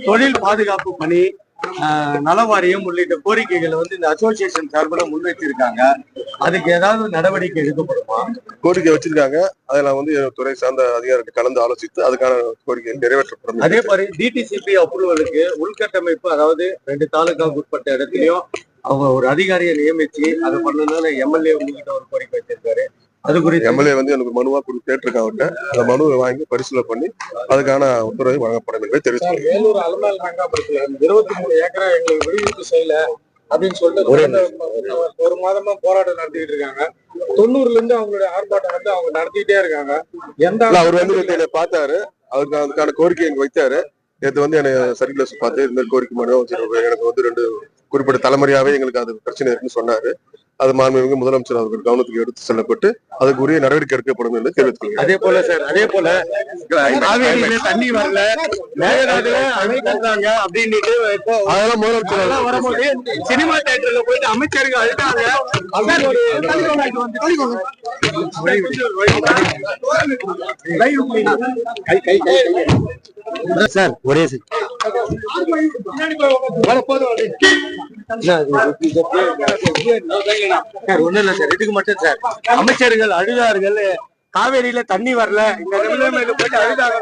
தொழில் பாதுகாப்பு பணி, நல வாரியம் உள்ளிட்ட கோரிக்கைகளை இந்த அசோசியேஷன் சார்பில் முன்வைச்சிருக்காங்க. அதுக்கு ஏதாவது நடவடிக்கை எடுக்கப்படுமா? கோரிக்கை வச்சிருக்காங்க. அதில் துறை சார்ந்த அதிகாரிகள் கலந்து ஆலோசித்து அதுக்கான கோரிக்கை நிறைவேற்றப்படும். அதே மாதிரி டிடிசிபி அப்ரூவலுக்கு உள்கட்டமைப்பு, அதாவது 2 தாலுகாவுக்கு உட்பட்ட இடத்துலயும் அவங்க ஒரு அதிகாரியை நியமிச்சு அதை பண்ணணும்னு எம்எல்ஏ உங்ககிட்ட ஒரு கோரிக்கை வச்சிருக்காரு. அது குறித்து எம்எல்ஏ எனக்கு மனுவா கேட்டிருக்காங்க. அந்த மனுவை வாங்கி பரிசீலனை பண்ணி அதுக்கான உத்தரவை வழங்கப்படும் என்பதை தெரிவித்தார். வேலூர் அலமல் ரங்காபுரத்துல 23 ஏக்கரா எங்களுக்கு விடுவிப்பு செய்யல அப்படின்னு சொல்லிட்டு ஒரு மாதமா போராட்டம் நடத்திட்டு இருக்காங்க. 90ல இருந்து அவங்களுடைய ஆர்ப்பாட்டம் அவங்க நடத்திட்டே இருக்காங்க. அவர் என்னை பார்த்தாரு, அவருக்கு அதுக்கான கோரிக்கை எங்க வைத்தாரு. நேற்று என்னை சர்க்குலர்ஸ் பார்த்து இந்த கோரிக்கை மனு எனக்கு 2 குறிப்பிட்ட தலைமுறையாவே எங்களுக்கு அது பிரச்சனை இருக்குன்னு சொன்னாரு. அது மாண்புமிகு முதலமைச்சர் அவர்கள் கவனத்துக்கு எடுத்து செல்லப்பட்டு அதுக்குரிய நடவடிக்கை எடுக்கப்படும் என்று தெரிவித்துள்ளேன். அதே போல காவேரியில தண்ணி வரல, மேகதாதுல அணை கட்டுறாங்க அப்படின்னு அதெல்லாம் முதலமைச்சர் வரும்போது சினிமா தியேட்டர்ல போயிட்டு அமைச்சர்கள் அழுதாங்க. சார் ஒரே ஒண்ணு இல்ல சார், இதுக்கு மட்டும் சார் அமைச்சர்கள் அழுதார்கள், காவேரியில தண்ணி வரல, இந்த நிலைமையில போயிட்டு அழுதாங்க.